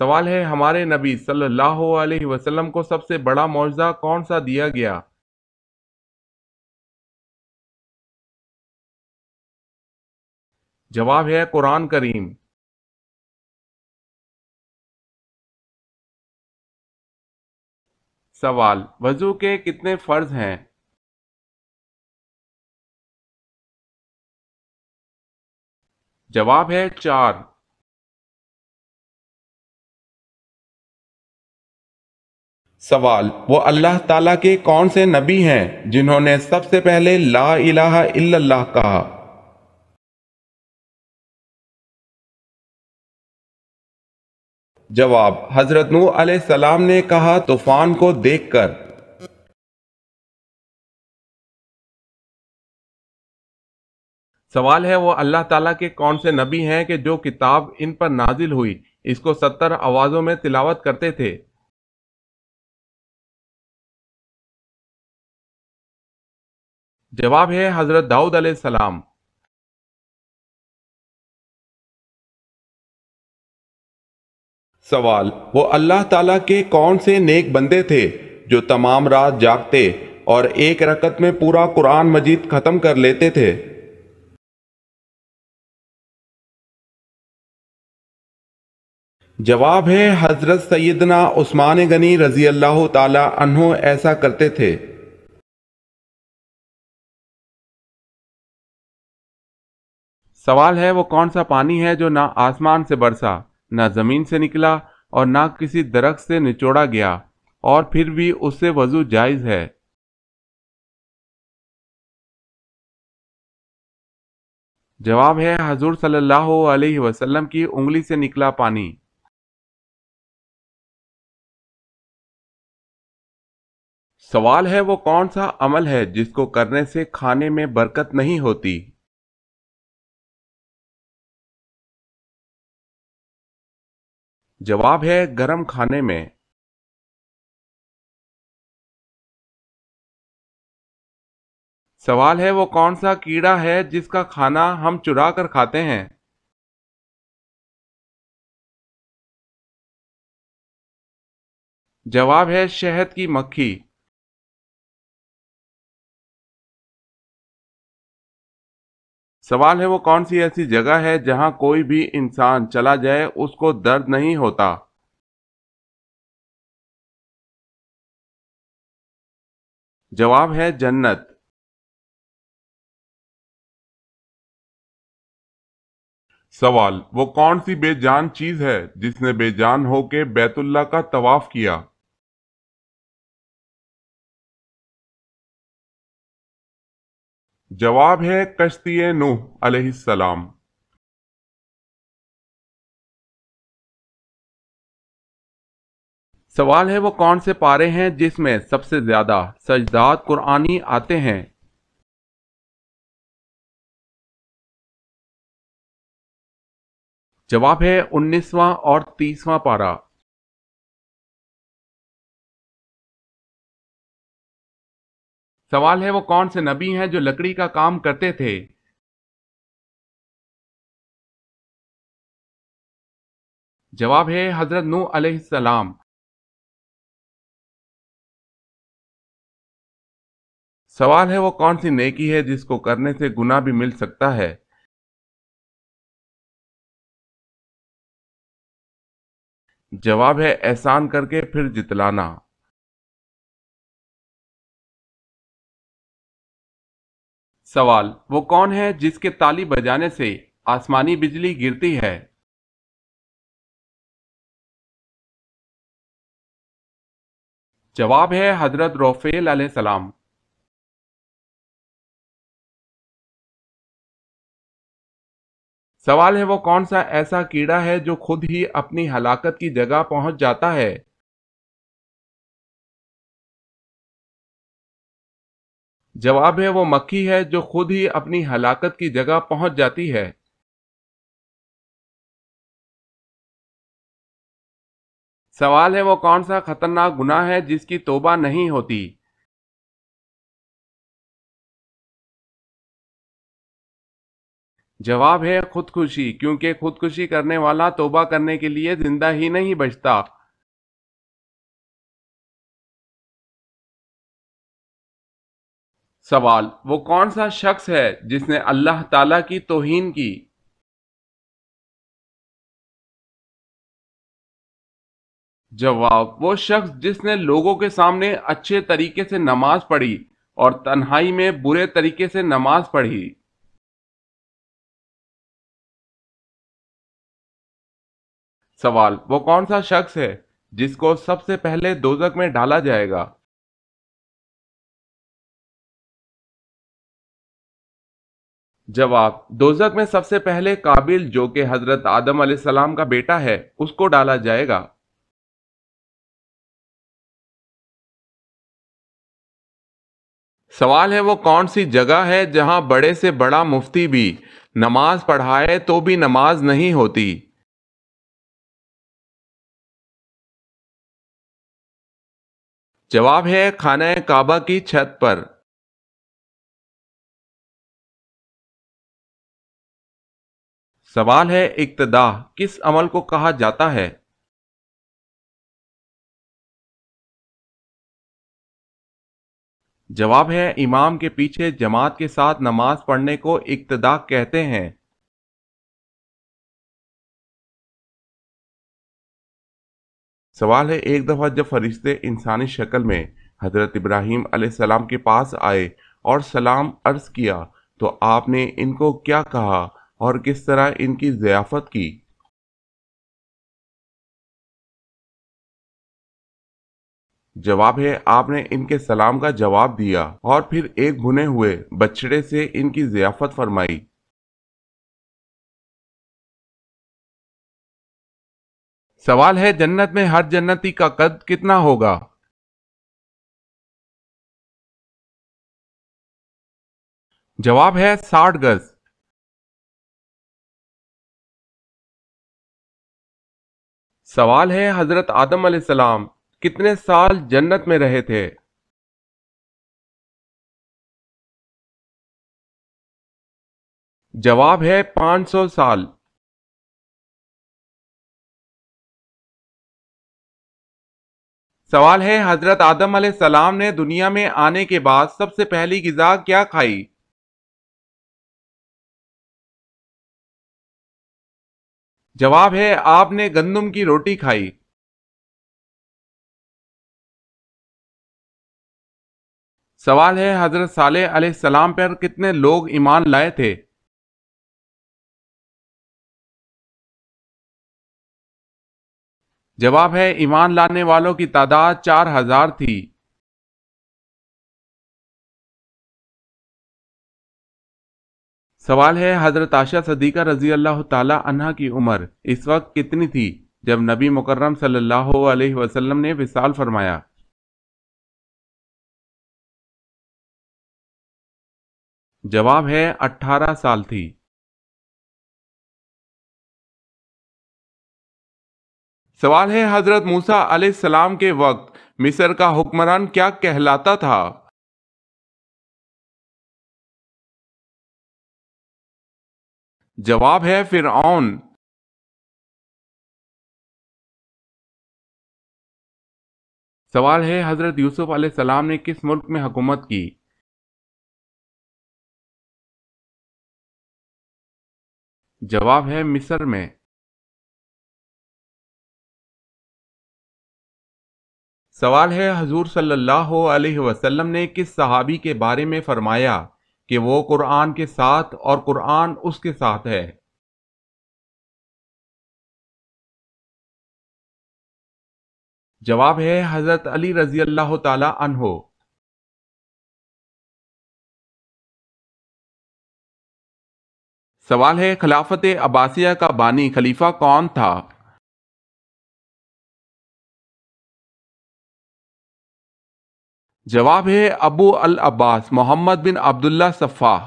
سوال ہے ہمارے نبی صلی اللہ علیہ وسلم کو سب سے بڑا معجزہ کون سا دیا گیا؟ جواب ہے قرآن کریم۔ سوال، وضو کے کتنے فرض ہیں؟ جواب ہے 4۔ سوال، وہ اللہ تعالیٰ کے کون سے نبی ہیں جنہوں نے سب سے پہلے لا الہ الا اللہ کہا؟ جواب، حضرت نوح علیہ السلام نے کہا طوفان کو دیکھ کر۔ سوال ہے وہ اللہ تعالیٰ کے کون سے نبی ہیں کہ جو کتاب ان پر نازل ہوئی اس کو 70 آوازوں میں تلاوت کرتے تھے؟ جواب ہے حضرت داؤد علیہ السلام۔ سوال، وہ اللہ تعالیٰ کے کون سے نیک بندے تھے جو تمام رات جاگتے اور ایک رکعت میں پورا قرآن مجید ختم کر لیتے تھے؟ جواب ہے حضرت سیدنا عثمان غنی رضی اللہ تعالی عنہ ایسا کرتے تھے۔ سوال ہے وہ کون سا پانی ہے جو نہ آسمان سے برسا، نہ زمین سے نکلا اور نہ کسی درخت سے نچوڑا گیا اور پھر بھی اس سے وضو جائز ہے؟ جواب ہے حضور صلی اللہ علیہ وسلم کی انگلی سے نکلا پانی۔ سوال ہے وہ کون سا عمل ہے جس کو کرنے سے کھانے میں برکت نہیں ہوتی؟ جواب ہے گرم کھانے میں۔ سوال ہے وہ کون سا کیڑا ہے جس کا کھانا ہم چرا کر کھاتے ہیں؟ جواب ہے شہد کی مکھی۔ سوال ہے وہ کون سی ایسی جگہ ہے جہاں کوئی بھی انسان چلا جائے اس کو درد نہیں ہوتا؟ جواب ہے جنت۔ سوال، وہ کون سی بے جان چیز ہے جس نے بے جان ہو کے بیت اللہ کا طواف کیا؟ جواب ہے کشتی نوح علیہ السلام۔ سوال ہے وہ کون سے پارے ہیں جس میں سب سے زیادہ سجدات قرآنی آتے ہیں؟ جواب ہے 19واں اور 30واں پارہ۔ سوال ہے وہ کون سے نبی ہیں جو لکڑی کا کام کرتے تھے؟ جواب ہے حضرت نوح علیہ السلام۔ سوال ہے وہ کون سی نیکی ہے جس کو کرنے سے گناہ بھی مل سکتا ہے؟ جواب ہے احسان کر کے پھر جتلانا۔ سوال، وہ کون ہے جس کے تالی بجانے سے آسمانی بجلی گرتی ہے؟ جواب ہے حضرت روفیل علیہ السلام۔ سوال ہے وہ کون سا ایسا کیڑا ہے جو خود ہی اپنی ہلاکت کی جگہ پہنچ جاتا ہے؟ جواب ہے وہ مکھی ہے جو خود ہی اپنی ہلاکت کی جگہ پہنچ جاتی ہے۔ سوال ہے وہ کون سا خطرناک گناہ ہے جس کی توبہ نہیں ہوتی؟ جواب ہے خودکشی، کیونکہ خودکشی کرنے والا توبہ کرنے کے لیے زندہ ہی نہیں بچتا۔ سوال: وہ کون سا شخص ہے جس نے اللہ تعالیٰ کی توہین کی؟ جواب: وہ شخص جس نے لوگوں کے سامنے اچھے طریقے سے نماز پڑھی اور تنہائی میں برے طریقے سے نماز پڑھی۔ سوال: وہ کون سا شخص ہے جس کو سب سے پہلے دوزخ میں ڈالا جائے گا؟ جواب: دوزخ میں سب سے پہلے قابل، جو کہ حضرت آدم علیہ السلام کا بیٹا ہے، اس کو ڈالا جائے گا۔ سوال ہے: وہ کون سی جگہ ہے جہاں بڑے سے بڑا مفتی بھی نماز پڑھائے تو بھی نماز نہیں ہوتی؟ جواب ہے خانہ کعبہ کی چھت پر۔ سوال ہے: اقتداء کس عمل کو کہا جاتا ہے؟ جواب ہے امام کے پیچھے جماعت کے ساتھ نماز پڑھنے کو اقتداء کہتے ہیں۔ سوال ہے: ایک دفعہ جب فرشتے انسانی شکل میں حضرت ابراہیم علیہ السلام کے پاس آئے اور سلام عرض کیا تو آپ نے ان کو کیا کہا اور کس طرح ان کی ضیافت کی؟ جواب ہے آپ نے ان کے سلام کا جواب دیا اور پھر ایک بھنے ہوئے بچڑے سے ان کی ضیافت فرمائی۔ سوال ہے: جنت میں ہر جنتی کا قد کتنا ہوگا؟ جواب ہے 60 گز۔ سوال ہے: حضرت آدم علیہ السلام کتنے سال جنت میں رہے تھے؟ جواب ہے 500 سال۔ سوال ہے: حضرت آدم علیہ السلام نے دنیا میں آنے کے بعد سب سے پہلی غذا کیا کھائی؟ جواب ہے آپ نے گندم کی روٹی کھائی۔ سوال ہے: حضرت صالح علیہ السلام پر کتنے لوگ ایمان لائے تھے؟ جواب ہے ایمان لانے والوں کی تعداد 4000 تھی۔ سوال ہے: حضرت عائشہ صدیقہ رضی اللہ تعالی عنہا کی عمر اس وقت کتنی تھی جب نبی مکرم صلی اللہ علیہ وسلم نے وصال فرمایا؟ جواب ہے 18 سال تھی۔ سوال ہے: حضرت موسیٰ علیہ السلام کے وقت مصر کا حکمران کیا کہلاتا تھا؟ جواب ہے فرعون۔ سوال ہے: حضرت یوسف علیہ السلام نے کس ملک میں حکومت کی؟ جواب ہے مصر میں۔ سوال ہے: حضور صلی اللہ علیہ وسلم نے کس صحابی کے بارے میں فرمایا کہ وہ قرآن کے ساتھ اور قرآن اس کے ساتھ ہے؟ جواب ہے حضرت علی رضی اللہ تعالی عنہ۔ سوال ہے: خلافت عباسیہ کا بانی خلیفہ کون تھا؟ جواب ہے ابو العباس محمد بن عبداللہ صفاح۔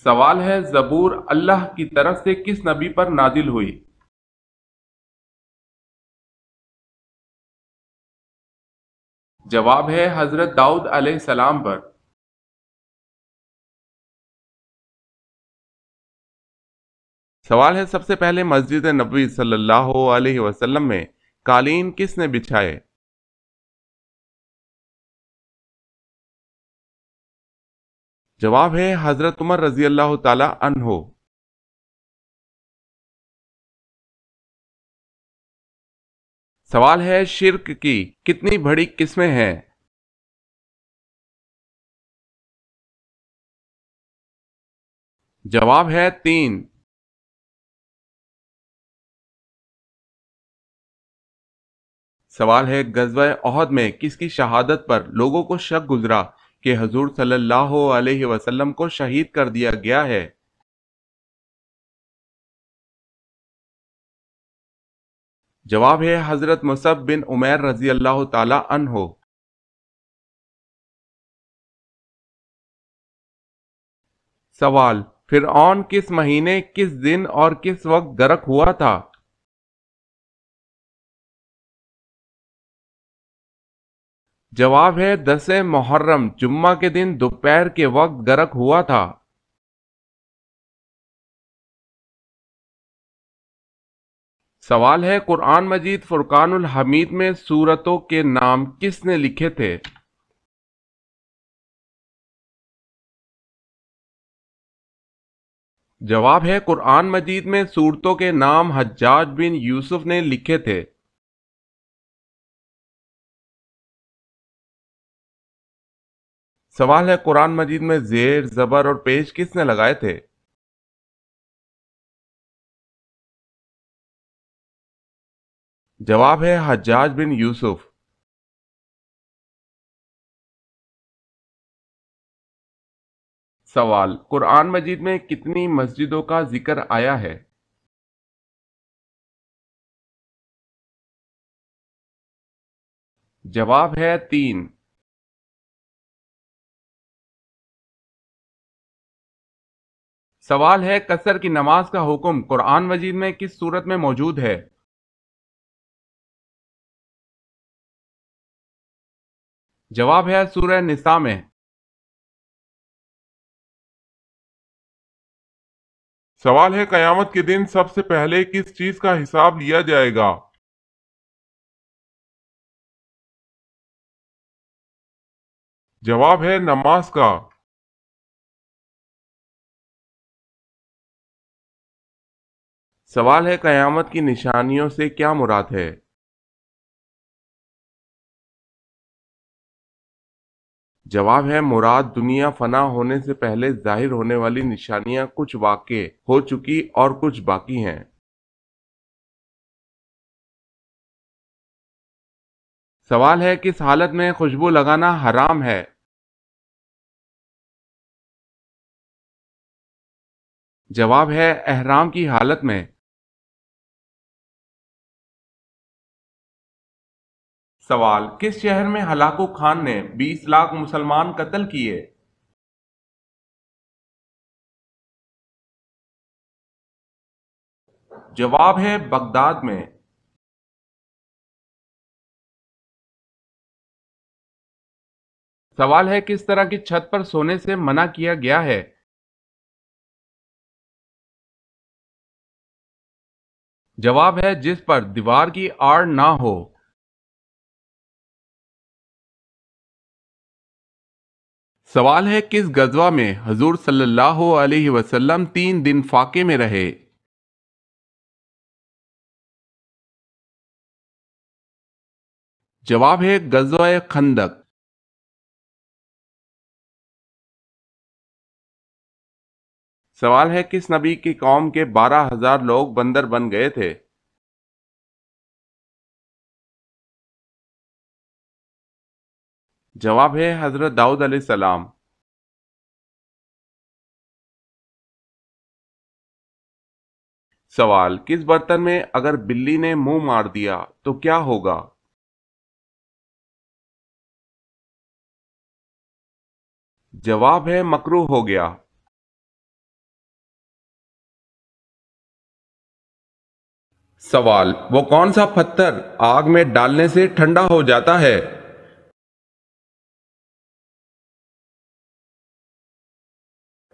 سوال ہے: زبور اللہ کی طرف سے کس نبی پر نازل ہوئی؟ جواب ہے حضرت داؤد علیہ السلام پر۔ سوال ہے سب سے پہلے مسجد نبوی صلی اللہ علیہ وسلم میں قالین کس نے بچھائے؟ جواب ہے حضرت عمر رضی اللہ تعالی عنہ۔ سوال ہے شرک کی کتنی بڑی قسمیں ہیں؟ جواب ہے 3۔ سوال ہے غزوہ احد میں کس کی شہادت پر لوگوں کو شک گزرا کہ حضور صلی اللہ علیہ وسلم کو شہید کر دیا گیا ہے؟ جواب ہے حضرت مصعب بن عمیر رضی اللہ تعالی عنہ۔ سوال فرعون کس مہینے کس دن اور کس وقت غرق ہوا تھا؟ جواب ہے 10 محرم جمعہ کے دن دوپہر کے وقت غرق ہوا تھا۔ سوال ہے قرآن مجید فرقان الحمید میں سورتوں کے نام کس نے لکھے تھے؟ جواب ہے قرآن مجید میں سورتوں کے نام حجاج بن یوسف نے لکھے تھے۔ سوال ہے قرآن مجید میں زیر زبر اور پیش کس نے لگائے تھے؟ جواب ہے حجاج بن یوسف۔ سوال قرآن مجید میں کتنی مسجدوں کا ذکر آیا ہے؟ جواب ہے 3۔ سوال ہے قصر کی نماز کا حکم قرآن مجید میں کس صورت میں موجود ہے؟ جواب ہے سورہ نساء میں۔ سوال ہے قیامت کے دن سب سے پہلے کس چیز کا حساب لیا جائے گا؟ جواب ہے نماز کا۔ سوال ہے قیامت کی نشانیوں سے کیا مراد ہے؟ جواب ہے مراد دنیا فنا ہونے سے پہلے ظاہر ہونے والی نشانیاں کچھ واقع ہو چکی اور کچھ باقی ہیں۔ سوال ہے کس حالت میں خوشبو لگانا حرام ہے؟ جواب ہے احرام کی حالت میں۔ سوال کس شہر میں ہلاکو خان نے 20 لاکھ مسلمان قتل کیے؟ جواب ہے بغداد میں۔ سوال ہے کس طرح کی چھت پر سونے سے منع کیا گیا ہے؟ جواب ہے جس پر دیوار کی آڑ نہ ہو۔ سوال ہے کس غزوہ میں حضور صلی اللہ علیہ وسلم 3 دن فاقے میں رہے؟ جواب ہے غزوہ خندق۔ سوال ہے کس نبی کی قوم کے 12,000 لوگ بندر بن گئے تھے؟ جواب ہے حضرت داؤد علیہ السلام۔ سوال کس برتن میں اگر بلی نے منہ مار دیا تو کیا ہوگا؟ جواب ہے مکروہ ہو گیا۔ سوال وہ کون سا پتھر آگ میں ڈالنے سے ٹھنڈا ہو جاتا ہے؟